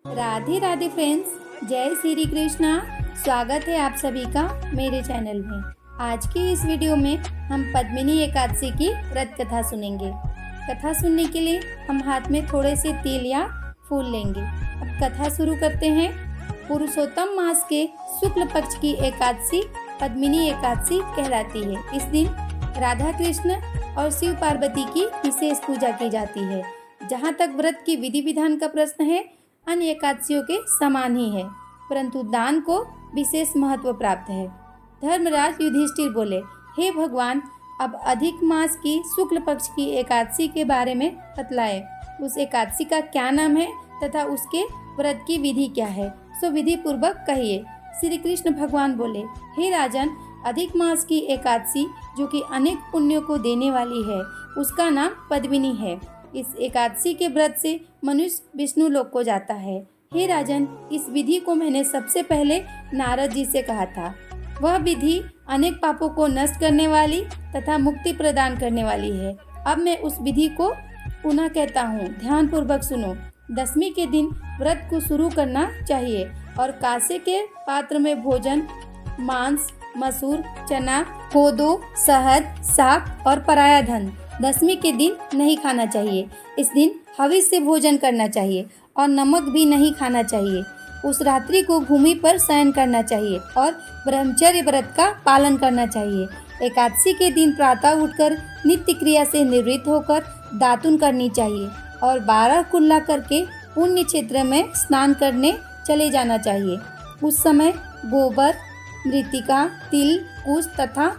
Radhe Radhe friends, जय श्री कृष्णा। स्वागत है आप सभी का मेरे चैनल में। आज की इस वीडियो में हम पद्मिनी एकादशी की व्रत कथा सुनेंगे। कथा सुनने के लिए हम हाथ में थोड़े से तिल या फूल लेंगे। अब कथा शुरू करते हैं। पुरुषोत्तम मास के शुक्ल पक्ष की एकादशी पद्मिनी एकादशी कहलाती है। इस दिन राधा कृष्ण और शिव पार्वती की विशेष पूजा की जाती है। जहाँ तक व्रत की विधि विधान का प्रश्न है, अन्य एकादशियों के समान ही है, परंतु दान को विशेष महत्व प्राप्त है। धर्मराज युधिष्ठिर बोले, हे भगवान, अब अधिक मास की शुक्ल पक्ष की एकादशी के बारे में बतलाए। उस एकादशी का क्या नाम है तथा उसके व्रत की विधि क्या है, सो विधि पूर्वक कहिए। श्री कृष्ण भगवान बोले, हे राजन, अधिक मास की एकादशी जो कि अनेक पुण्यों को देने वाली है, उसका नाम पद्मिनी है। इस एकादशी के व्रत से मनुष्य विष्णु लोक को जाता है। हे राजन, इस विधि को मैंने सबसे पहले नारद जी से कहा था। वह विधि अनेक पापों को नष्ट करने वाली तथा मुक्ति प्रदान करने वाली है। अब मैं उस विधि को पुनः कहता हूँ, ध्यान पूर्वक सुनो। दशमी के दिन व्रत को शुरू करना चाहिए और कांसे के पात्र में भोजन मांस, मसूर, चना, कोदो, शहद, साग और पराया धन दशमी के दिन नहीं खाना चाहिए। इस दिन हविष्य से भोजन करना चाहिए और नमक भी नहीं खाना चाहिए। उस रात्रि को भूमि पर शयन करना चाहिए और ब्रह्मचर्य व्रत का पालन करना चाहिए। एकादशी के दिन प्रातः उठकर नित्य क्रिया से निवृत्त होकर दातुन करनी चाहिए और 12 कुल्ला करके पुण्य क्षेत्र में स्नान करने चले जाना चाहिए। उस समय गोबर, मृतिका, तिल, कुश तथा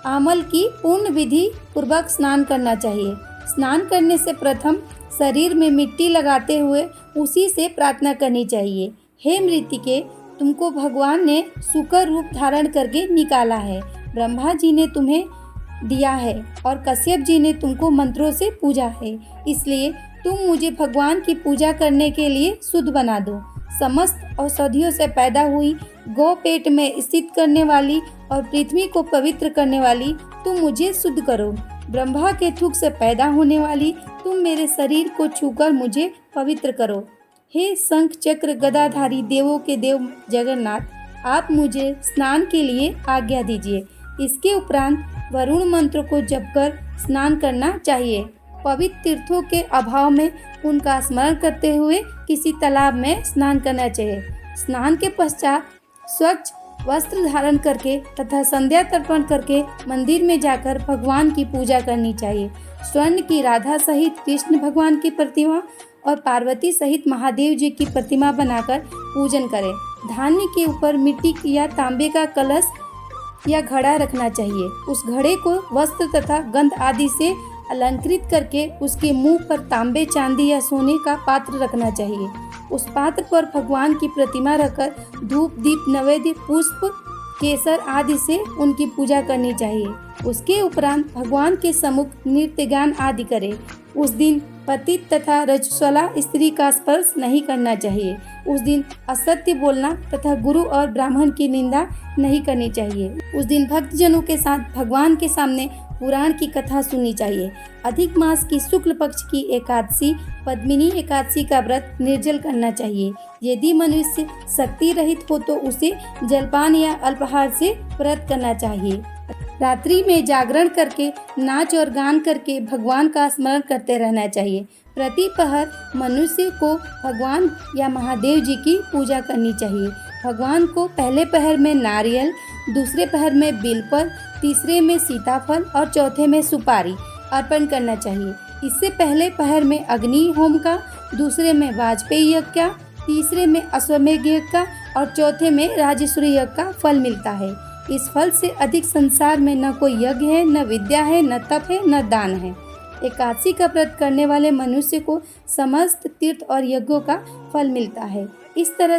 आमल की पूर्ण विधि पूर्वक स्नान करना चाहिए। स्नान करने से प्रथम शरीर में मिट्टी लगाते हुए उसी से प्रार्थना करनी चाहिए। हे मृतिके, तुमको भगवान ने सुकर रूप धारण करके निकाला है। ब्रह्मा जी ने तुम्हें दिया है और कश्यप जी ने तुमको मंत्रों से पूजा है, इसलिए तुम मुझे भगवान की पूजा करने के लिए शुद्ध बना दो। समस्त औषधियों से पैदा हुई, गौ पेट में स्थित करने वाली और पृथ्वी को पवित्र करने वाली तुम मुझे शुद्ध करो। ब्रह्मा के थूक से पैदा होने वाली तुम मेरे शरीर को छूकर मुझे पवित्र करो। हे शंख चक्र गदाधारी देवों के देव जगन्नाथ, आप मुझे स्नान के लिए आज्ञा दीजिए। इसके उपरांत वरुण मंत्र को जपकर स्नान करना चाहिए। पवित्र तीर्थों के अभाव में उनका स्मरण करते हुए किसी तालाब में स्नान करना चाहिए। स्नान के पश्चात स्वच्छ वस्त्र धारण करके तथा संध्या तर्पण करके मंदिर में जाकर भगवान की पूजा करनी चाहिए। स्वर्ण की राधा सहित कृष्ण भगवान की प्रतिमा और पार्वती सहित महादेव जी की प्रतिमा बनाकर पूजन करें। धान्य के ऊपर मिट्टी या तांबे का कलश या घड़ा रखना चाहिए। उस घड़े को वस्त्र तथा गंध आदि से अलंकृत करके उसके मुंह पर तांबे, चांदी या सोने का पात्र रखना चाहिए। उस पात्र पर भगवान की प्रतिमा रखकर धूप, दीप, नैवेद्य, पुष्प, केसर आदि से उनकी पूजा करनी चाहिए। उसके उपरांत भगवान के सम्मुख नृत्य गान आदि करें। उस दिन पतित तथा रजस्वला स्त्री का स्पर्श नहीं करना चाहिए। उस दिन असत्य बोलना तथा गुरु और ब्राह्मण की निंदा नहीं करनी चाहिए। उस दिन भक्तजनों के साथ भगवान के सामने पुराण की कथा सुननी चाहिए। अधिक मास की शुक्ल पक्ष की एकादशी पद्मिनी एकादशी का व्रत निर्जल करना चाहिए। यदि मनुष्य शक्ति रहित हो तो उसे जलपान या अल्पाहार से व्रत करना चाहिए। रात्रि में जागरण करके नाच और गान करके भगवान का स्मरण करते रहना चाहिए। प्रति पहर मनुष्य को भगवान या महादेव जी की पूजा करनी चाहिए। भगवान को पहले पहर में नारियल, दूसरे पहर में बिलपत्र, तीसरे में सीताफल और चौथे में सुपारी अर्पण करना चाहिए। इससे पहले पहर में अग्नि होम का, दूसरे में वाजपेयी यज्ञ का, तीसरे में अश्वमेध यज्ञ का और चौथे में राजेश्वरी यज्ञ का फल मिलता है। इस फल से अधिक संसार में न कोई यज्ञ है, न विद्या है, न तप है, न दान है। एकादशी का व्रत करने वाले मनुष्य को समस्त तीर्थ और यज्ञों का फल मिलता है। इस तरह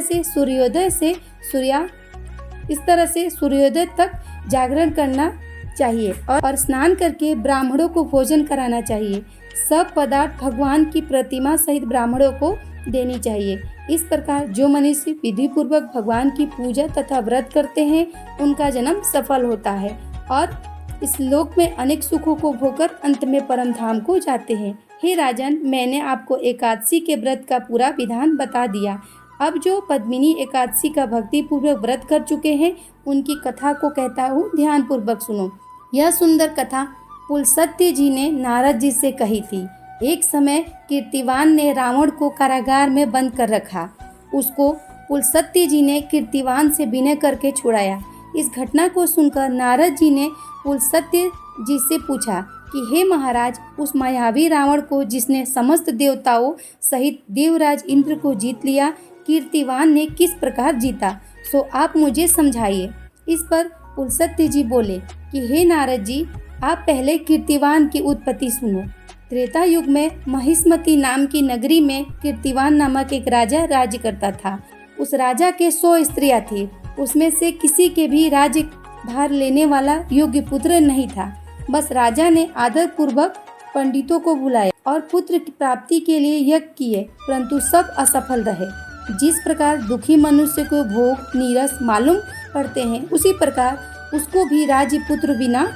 से सूर्योदय तक जागरण करना चाहिए और स्नान करके ब्राह्मणों को भोजन कराना चाहिए। सब पदार्थ भगवान की प्रतिमा सहित ब्राह्मणों को देनी चाहिए। इस प्रकार जो मनुष्य विधि पूर्वक भगवान की पूजा तथा व्रत करते हैं, उनका जन्म सफल होता है और इस लोक में अनेक सुखों को भोगकर अंत में परम धाम को जाते हैं। हे राजन, मैंने आपको एकादशी के व्रत का पूरा विधान बता दिया। अब जो पद्मिनी एकादशी का भक्ति पूर्वक व्रत कर चुके हैं, उनकी कथा को कहता हूँ, ध्यान पूर्वक सुनो। यह सुंदर कथा पुलस्त्य जी ने नारद जी से कही थी। एक समय कीर्तिवान ने रावण को कारागार में बंद कर रखा। उसको पुलस्त्य जी ने कीर्तिवान से विनय करके छुड़ाया। इस घटना को सुनकर नारद जी ने पुलस्त्य जी से पूछा कि हे महाराज, उस मायावी रावण को, जिसने समस्त देवताओं सहित देवराज इंद्र को जीत लिया, कीर्तिवान ने किस प्रकार जीता, सो आप मुझे समझाइए। इस पर पुलस्त्य जी बोले कि हे नारद जी, आप पहले कीर्तिवान की उत्पत्ति सुनो। त्रेता युग में महिष्मती नाम की नगरी में कीर्तिवान नामक एक राजा राज्य करता था। उस राजा के 100 स्त्रियां थी। उसमें से किसी के भी राज्य भार लेने वाला योग्य पुत्र नहीं था। बस राजा ने आदर पूर्वक पंडितों को बुलाया और पुत्र की प्राप्ति के लिए यज्ञ किए, परंतु सब असफल रहे। जिस प्रकार दुखी मनुष्य को भोग नीरस मालूम पड़ते हैं, उसी प्रकार उसको भी राज्य पुत्र बिना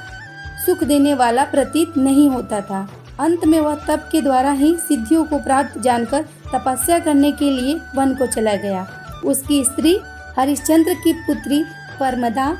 सुख देने वाला प्रतीत नहीं होता था। अंत में वह तप के द्वारा ही सिद्धियों को प्राप्त जानकर तपस्या करने के लिए वन को चला गया। उसकी स्त्री हरिश्चंद्र की पुत्री परमदा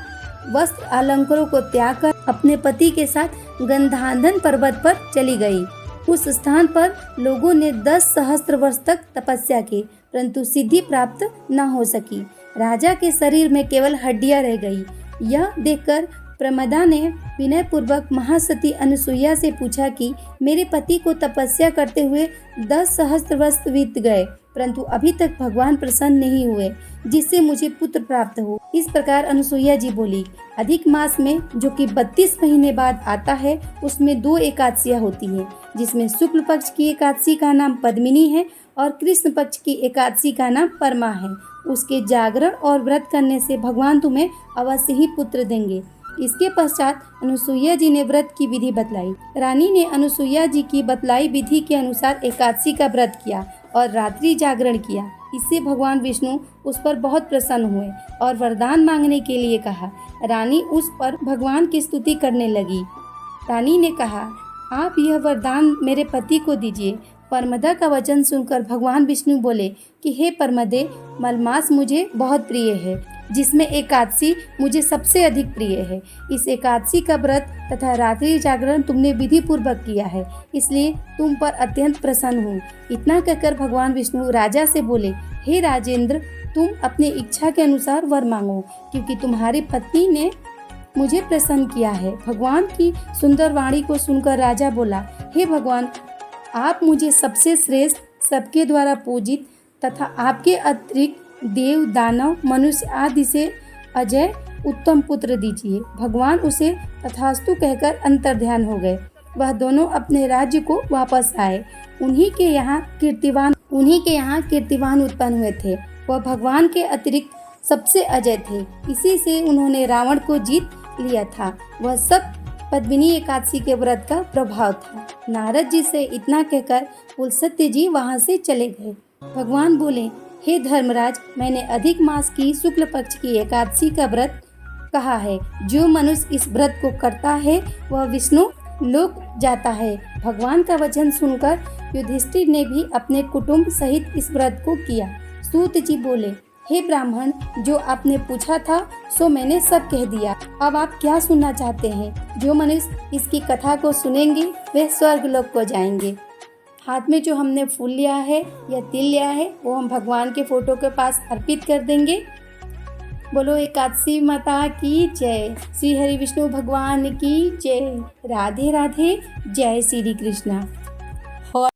वस्त्र अलंकारों को त्याग कर अपने पति के साथ गंधाधन पर्वत पर चली गई। उस स्थान पर लोगों ने 10 सहस्त्र वर्ष तक तपस्या की, परंतु सिद्धि प्राप्त न हो सकी। राजा के शरीर में केवल हड्डियां रह गई। यह देखकर प्रमदा ने विनय पूर्वक महासती अनुसुईया से पूछा कि मेरे पति को तपस्या करते हुए 10 सहस्त्र वर्ष बीत गए, परंतु अभी तक भगवान प्रसन्न नहीं हुए, जिससे मुझे पुत्र प्राप्त हो। इस प्रकार अनुसुईया जी बोली, अधिक मास में, जो कि 32 महीने बाद आता है, उसमें 2 एकादशियां होती हैं, जिसमें शुक्ल पक्ष की एकादशी का नाम पद्मिनी है और कृष्ण पक्ष की एकादशी का नाम परमा है। उसके जागरण और व्रत करने से भगवान तुम्हें अवश्य ही पुत्र देंगे। इसके पश्चात अनुसुईया जी ने व्रत की विधि बतलाई। रानी ने अनुसुईया जी की बतलाई विधि के अनुसार एकादशी का व्रत किया और रात्रि जागरण किया। इससे भगवान विष्णु उस पर बहुत प्रसन्न हुए और वरदान मांगने के लिए कहा। रानी उस पर भगवान की स्तुति करने लगी। रानी ने कहा, आप यह वरदान मेरे पति को दीजिए। परमदा का वचन सुनकर भगवान विष्णु बोले कि हे परमदे, मलमास मुझे बहुत प्रिय है, जिसमें एकादशी मुझे सबसे अधिक प्रिय है। इस एकादशी का व्रत तथा रात्रि जागरण तुमने विधि पूर्वक किया है, इसलिए तुम पर अत्यंत प्रसन्न हूँ। इतना कहकर भगवान विष्णु राजा से बोले, हे राजेंद्र, तुम अपनी इच्छा के अनुसार वर मांगो, क्योंकि तुम्हारी पत्नी ने मुझे प्रसन्न किया है। भगवान की सुंदर वाणी को सुनकर राजा बोला, हे भगवान, आप मुझे सबसे श्रेष्ठ, सबके द्वारा पूजित तथा आपके अतिरिक्त देव दानव मनुष्य आदि से अजय उत्तम पुत्र दीजिए। भगवान उसे तथास्तु कहकर अंतर्ध्यान हो गए। वह दोनों अपने राज्य को वापस आए। उन्हीं के यहाँ कीर्तिवान उत्पन्न हुए थे। वह भगवान के अतिरिक्त सबसे अजय थे। इसी से उन्होंने रावण को जीत लिया था। वह सब पद्मिनी एकादशी के व्रत का प्रभाव था। नारद जी से इतना कहकर पुलस्त्य जी वहाँ से चले गए। भगवान बोले, हे धर्मराज, मैंने अधिक मास की शुक्ल पक्ष की एकादशी का व्रत कहा है। जो मनुष्य इस व्रत को करता है वह विष्णु लोक जाता है। भगवान का वचन सुनकर युधिष्ठिर ने भी अपने कुटुंब सहित इस व्रत को किया। सूत जी बोले, हे ब्राह्मण, जो आपने पूछा था सो मैंने सब कह दिया। अब आप क्या सुनना चाहते हैं? जो मनुष्य इसकी कथा को सुनेंगे वे स्वर्ग लोक को जाएंगे। हाथ में जो हमने फूल लिया है या तिल लिया है वो हम भगवान के फोटो के पास अर्पित कर देंगे। बोलो एकादशी माता की जय, श्री हरि विष्णु भगवान की जय। राधे राधे, जय श्री कृष्णा।